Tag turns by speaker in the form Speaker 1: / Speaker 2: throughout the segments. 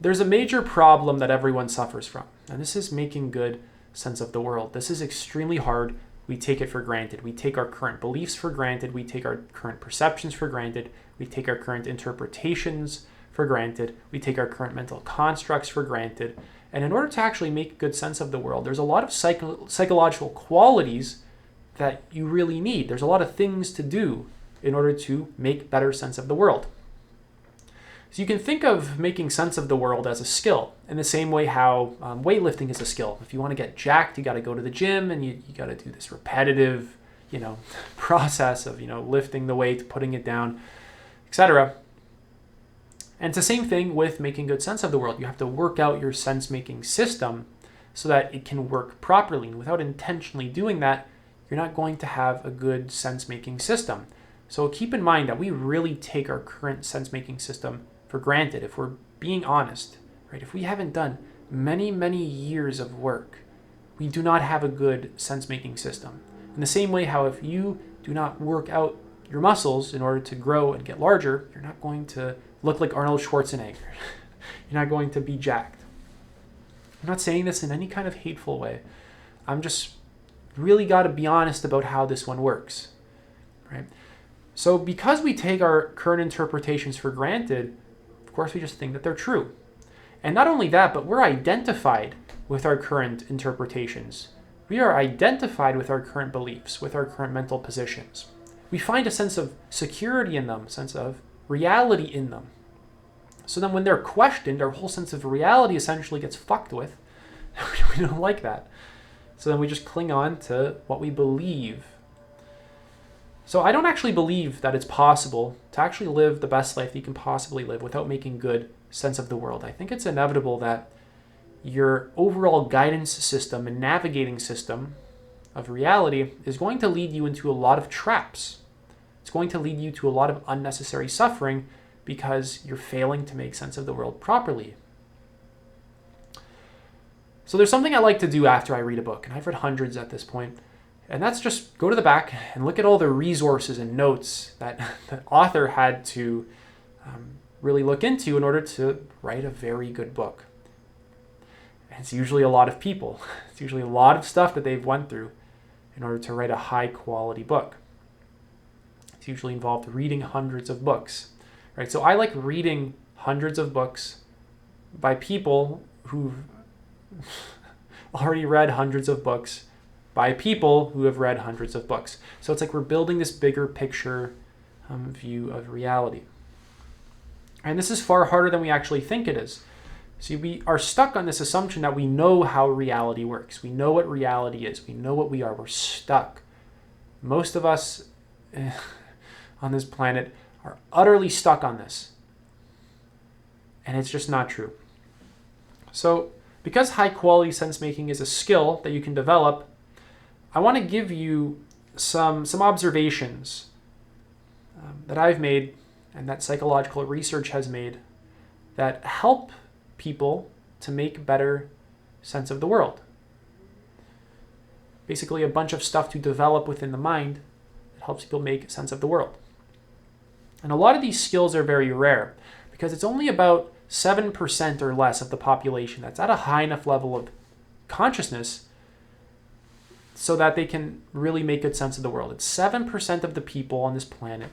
Speaker 1: there's a major problem that everyone suffers from, and this is making good sense of the world. This is extremely hard. We take it for granted. We take our current beliefs for granted. We take our current perceptions for granted. We take our current interpretations for granted. We take our current mental constructs for granted. And in order to actually make good sense of the world, there's a lot of psychological qualities that you really need. There's a lot of things to do in order to make better sense of the world. So you can think of making sense of the world as a skill, in the same way how weightlifting is a skill. If you want to get jacked, you got to go to the gym and you got to do this repetitive, process of, lifting the weight, putting it down, etc. And it's the same thing with making good sense of the world. You have to work out your sense-making system so that it can work properly. And without intentionally doing that, you're not going to have a good sense-making system. So keep in mind that we really take our current sense-making system for granted. If we're being honest, right? If we haven't done many, many years of work, we do not have a good sense-making system. In the same way how if you do not work out your muscles in order to grow and get larger, you're not going to look like Arnold Schwarzenegger. You're not going to be jacked. I'm not saying this in any kind of hateful way. I'm just really got to be honest about how this one works, right? So because we take our current interpretations for granted, of course we just think that they're true. And not only that, but we're identified with our current interpretations. We are identified with our current beliefs, with our current mental positions. We find a sense of security in them, a sense of reality in them. So then when they're questioned, our whole sense of reality essentially gets fucked with. We don't like that. So then we just cling on to what we believe. So I don't actually believe that it's possible to actually live the best life that you can possibly live without making good sense of the world. I think it's inevitable that your overall guidance system and navigating system of reality is going to lead you into a lot of traps. It's going to lead you to a lot of unnecessary suffering because you're failing to make sense of the world properly. So there's something I like to do after I read a book, and I've read hundreds at this point. And that's just go to the back and look at all the resources and notes that the author had to really look into in order to write a very good book. And it's usually a lot of people. It's usually a lot of stuff that they've went through in order to write a high quality book. It's usually involved reading hundreds of books, right? So I like reading hundreds of books by people who've already read hundreds of books by people who have read hundreds of books. So it's like we're building this bigger picture view of reality. And this is far harder than we actually think it is. See, we are stuck on this assumption that we know how reality works. We know what reality is. We know what we are. We're stuck. Most of us on this planet are utterly stuck on this. And it's just not true. So because high quality sense making is a skill that you can develop, I want to give you some observations that I've made and that psychological research has made that help people to make better sense of the world. Basically a bunch of stuff to develop within the mind that helps people make sense of the world. And a lot of these skills are very rare because it's only about 7% or less of the population that's at a high enough level of consciousness so that they can really make good sense of the world. It's 7% of the people on this planet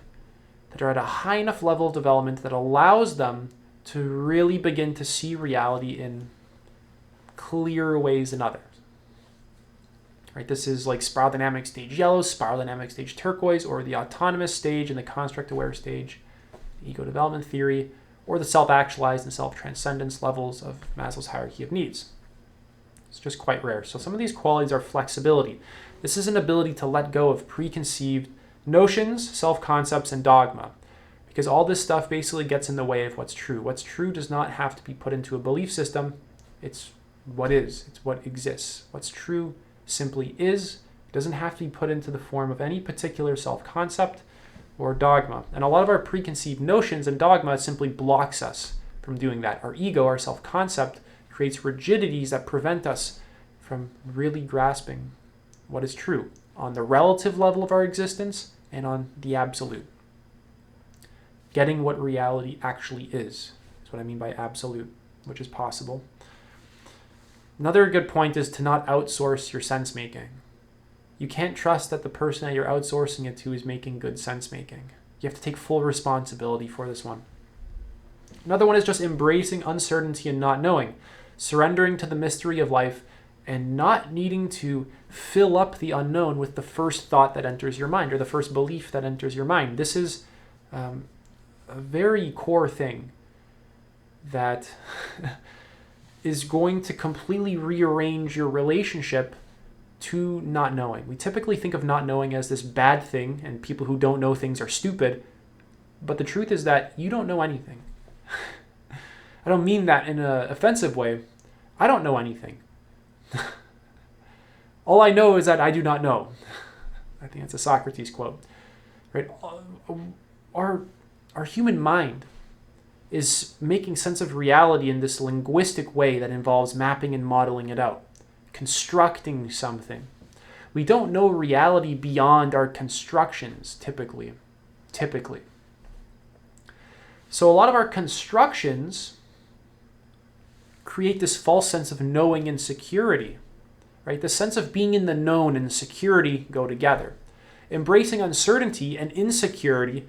Speaker 1: that are at a high enough level of development that allows them to really begin to see reality in clearer ways than others. Right? This is like spiral dynamic stage yellow, spiral dynamic stage turquoise, or the autonomous stage and the construct aware stage, the ego development theory, or the self-actualized and self-transcendence levels of Maslow's hierarchy of needs. It's just quite rare. So some of these qualities are flexibility. This is an ability to let go of preconceived notions, self-concepts, and dogma. Because all this stuff basically gets in the way of what's true. What's true does not have to be put into a belief system. It's what is. It's what exists. What's true simply is. It doesn't have to be put into the form of any particular self-concept or dogma. And a lot of our preconceived notions and dogma simply blocks us from doing that. Our ego, our self-concept, creates rigidities that prevent us from really grasping what is true on the relative level of our existence and on the absolute. Getting what reality actually is what I mean by absolute. which is possible. Another good point is to not outsource your sense making. You can't trust that the person that you're outsourcing it to is making good sense making. You have to take full responsibility for this one. Another one is just embracing uncertainty and not knowing, surrendering to the mystery of life and not needing to fill up the unknown with the first thought that enters your mind or the first belief that enters your mind. This is a very core thing that is going to completely rearrange your relationship to not knowing. We typically think of not knowing as this bad thing, and people who don't know things are stupid. But the truth is that you don't know anything. I don't mean that in an offensive way. I don't know anything. All I know is that I do not know. I think that's a Socrates quote. Right? Our human mind is making sense of reality in this linguistic way that involves mapping and modeling it out, constructing something. We don't know reality beyond our constructions, typically. So a lot of our constructions create this false sense of knowing and security, right? The sense of being in the known and security go together. Embracing uncertainty and insecurity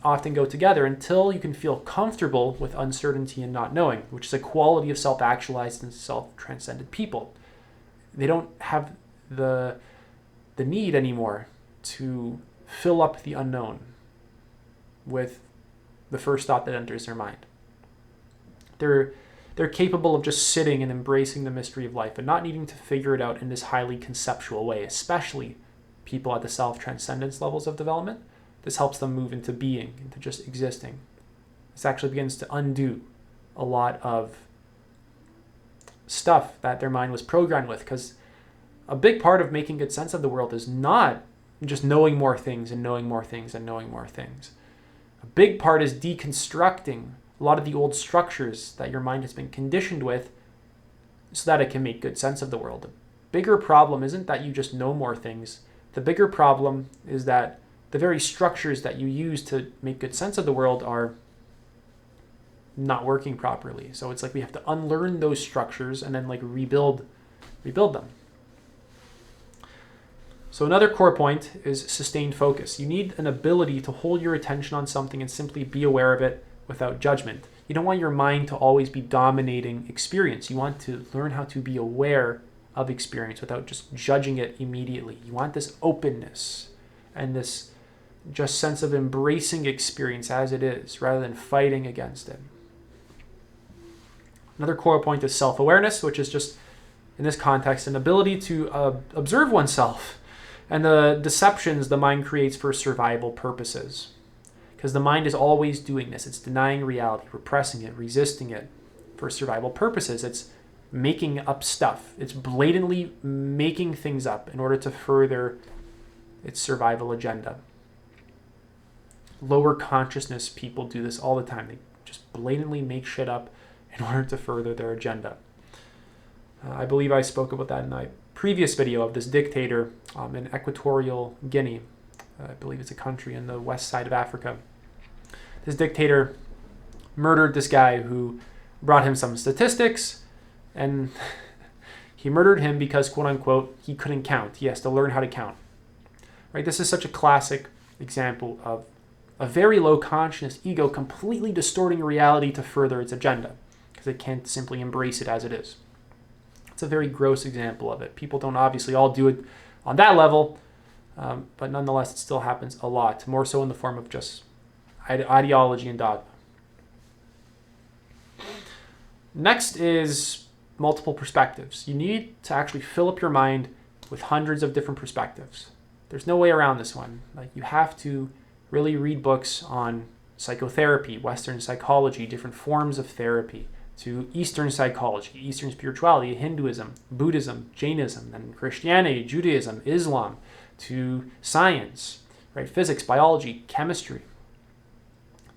Speaker 1: often go together until you can feel comfortable with uncertainty and not knowing, which is a quality of self-actualized and self-transcended people. They don't have the need anymore to fill up the unknown with the first thought that enters their mind. They're capable of just sitting and embracing the mystery of life and not needing to figure it out in this highly conceptual way, especially people at the self-transcendence levels of development. This helps them move into being, into just existing. This actually begins to undo a lot of stuff that their mind was programmed with, because a big part of making good sense of the world is not just knowing more things and knowing more things and knowing more things. A big part is deconstructing a lot of the old structures that your mind has been conditioned with so that it can make good sense of the world. The bigger problem isn't that you just know more things. The bigger problem is that the very structures that you use to make good sense of the world are not working properly. So it's like we have to unlearn those structures and then rebuild them. So another core point is sustained focus. You need an ability to hold your attention on something and simply be aware of it without judgment. You don't want your mind to always be dominating experience. You want to learn how to be aware of experience without just judging it immediately. You want this openness and this just sense of embracing experience as it is rather than fighting against it. Another core point is self-awareness, which is just, in this context, an ability to observe oneself and the deceptions the mind creates for survival purposes. Because the mind is always doing this. It's denying reality, repressing it, resisting it for survival purposes. It's making up stuff. It's blatantly making things up in order to further its survival agenda. Lower consciousness people do this all the time. They just blatantly make shit up in order to further their agenda. I believe I spoke about that in my previous video of this dictator in Equatorial Guinea. I believe it's a country in the west side of Africa. This dictator murdered this guy who brought him some statistics, and he murdered him because, quote unquote, he couldn't count. He has to learn how to count. Right? This is such a classic example of a very low consciousness ego completely distorting reality to further its agenda because it can't simply embrace it as it is. It's a very gross example of it. People don't obviously all do it on that level, but nonetheless, it still happens a lot, more so in the form of just ideology and dogma. Next is multiple perspectives. You need to actually fill up your mind with hundreds of different perspectives. There's no way around this one. You have to really read books on psychotherapy, Western psychology, different forms of therapy, to Eastern psychology, Eastern spirituality, Hinduism, Buddhism, Jainism, then Christianity, Judaism, Islam, to science, right? Physics, biology, chemistry,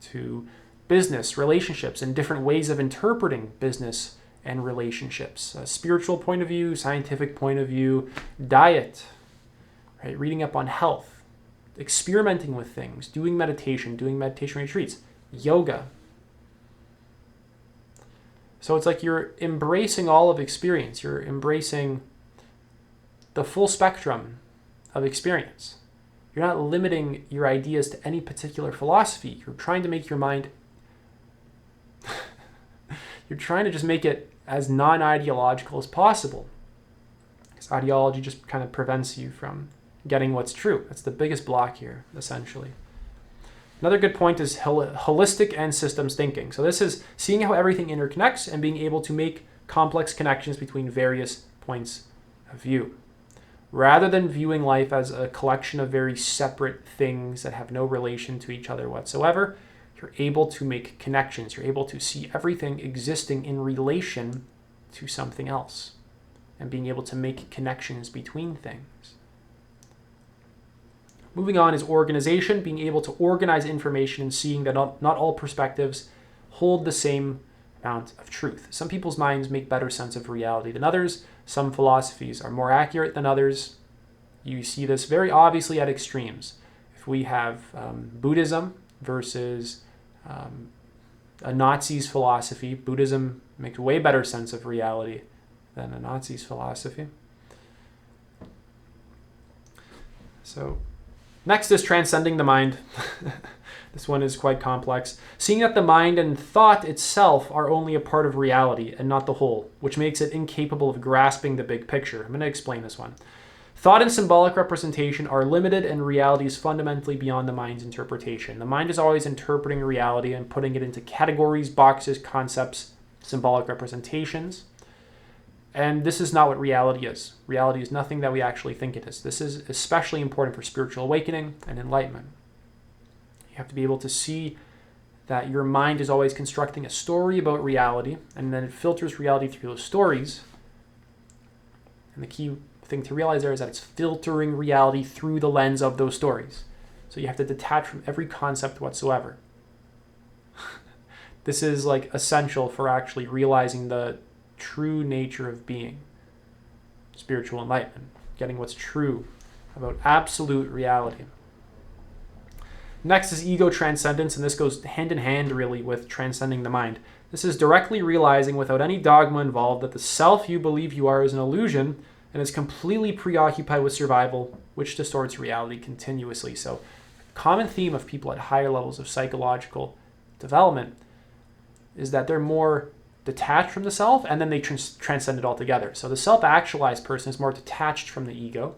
Speaker 1: to business, relationships, and different ways of interpreting business and relationships. A spiritual point of view, scientific point of view, diet, right? Reading up on health, experimenting with things, doing meditation retreats, yoga. So it's like you're embracing all of experience. You're embracing the full spectrum of experience. You're not limiting your ideas to any particular philosophy. You're trying to make your mind, you're trying to just make it as non-ideological as possible. Because ideology just kind of prevents you from getting what's true. That's the biggest block here, essentially. Another good point is holistic and systems thinking. So this is seeing how everything interconnects and being able to make complex connections between various points of view. Rather than viewing life as a collection of very separate things that have no relation to each other whatsoever, you're able to make connections. You're able to see everything existing in relation to something else and being able to make connections between things. Moving on is organization, being able to organize information and seeing that not all perspectives hold the same amount of truth. Some people's minds make better sense of reality than others. Some philosophies are more accurate than others. You see this very obviously at extremes. If we have Buddhism versus a Nazi's philosophy, Buddhism makes way better sense of reality than a Nazi's philosophy. So next is transcending the mind. This one is quite complex. Seeing that the mind and thought itself are only a part of reality and not the whole, which makes it incapable of grasping the big picture. I'm going to explain this one. Thought and symbolic representation are limited and reality is fundamentally beyond the mind's interpretation. The mind is always interpreting reality and putting it into categories, boxes, concepts, symbolic representations. And this is not what reality is. Reality is nothing that we actually think it is. This is especially important for spiritual awakening and enlightenment. You have to be able to see that your mind is always constructing a story about reality, and then it filters reality through those stories. And the key thing to realize there is that it's filtering reality through the lens of those stories. So you have to detach from every concept whatsoever. This is like essential for actually realizing the true nature of being, spiritual enlightenment, getting what's true about absolute reality. Next is ego transcendence, and this goes hand in hand really with transcending the mind. This is directly realizing without any dogma involved that the self you believe you are is an illusion and is completely preoccupied with survival, which distorts reality continuously. So a common theme of people at higher levels of psychological development is that they're more detached from the self, and then they transcend it altogether. So the self-actualized person is more detached from the ego,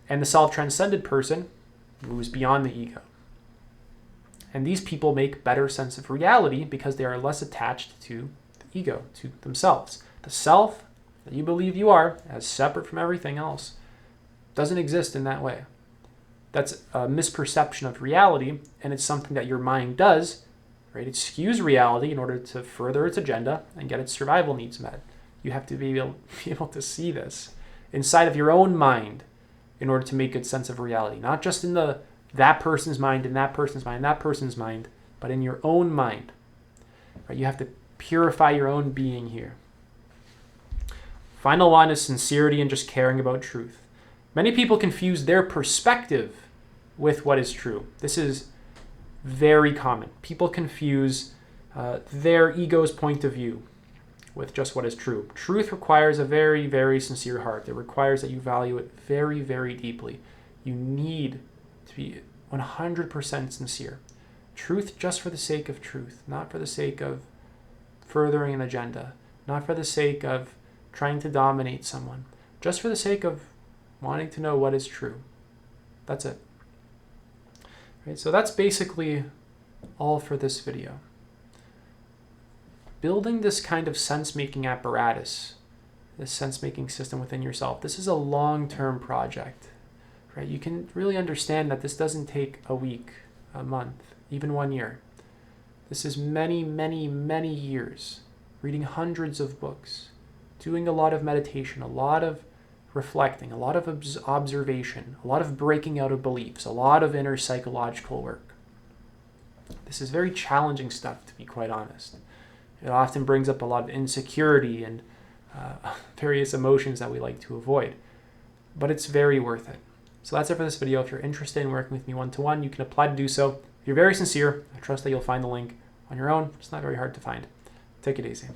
Speaker 1: and the self-transcended person moves beyond the ego. And these people make better sense of reality because they are less attached to the ego, to themselves. The self that you believe you are, as separate from everything else, doesn't exist in that way. That's a misperception of reality, and it's something that your mind does, right? It skews reality in order to further its agenda and get its survival needs met. You have to be able to see this inside of your own mind in order to make good sense of reality, not just in that person's mind, in that person's mind, that person's mind, but in your own mind. Right? You have to purify your own being here. Final one is sincerity and just caring about truth. Many people confuse their perspective with what is true. This is very common. People confuse their ego's point of view with just what is true. Truth requires a very, very sincere heart. It requires that you value it very, very deeply. You need to be 100% sincere. Truth just for the sake of truth, not for the sake of furthering an agenda, not for the sake of trying to dominate someone, just for the sake of wanting to know what is true. That's it. Right, so that's basically all for this video. Building this kind of sense-making apparatus, this sense-making system within yourself, this is a long-term project. Right? You can really understand that this doesn't take a week, a month, even 1 year. This is many, many, many years, reading hundreds of books, doing a lot of meditation, a lot of reflecting, a lot of observation, a lot of breaking out of beliefs, a lot of inner psychological work. This is very challenging stuff, to be quite honest. It often brings up a lot of insecurity and various emotions that we like to avoid, but it's very worth it. So that's it for this video. If you're interested in working with me one-to-one, you can apply to do so. If you're very sincere, I trust that you'll find the link on your own. It's not very hard to find. Take it easy.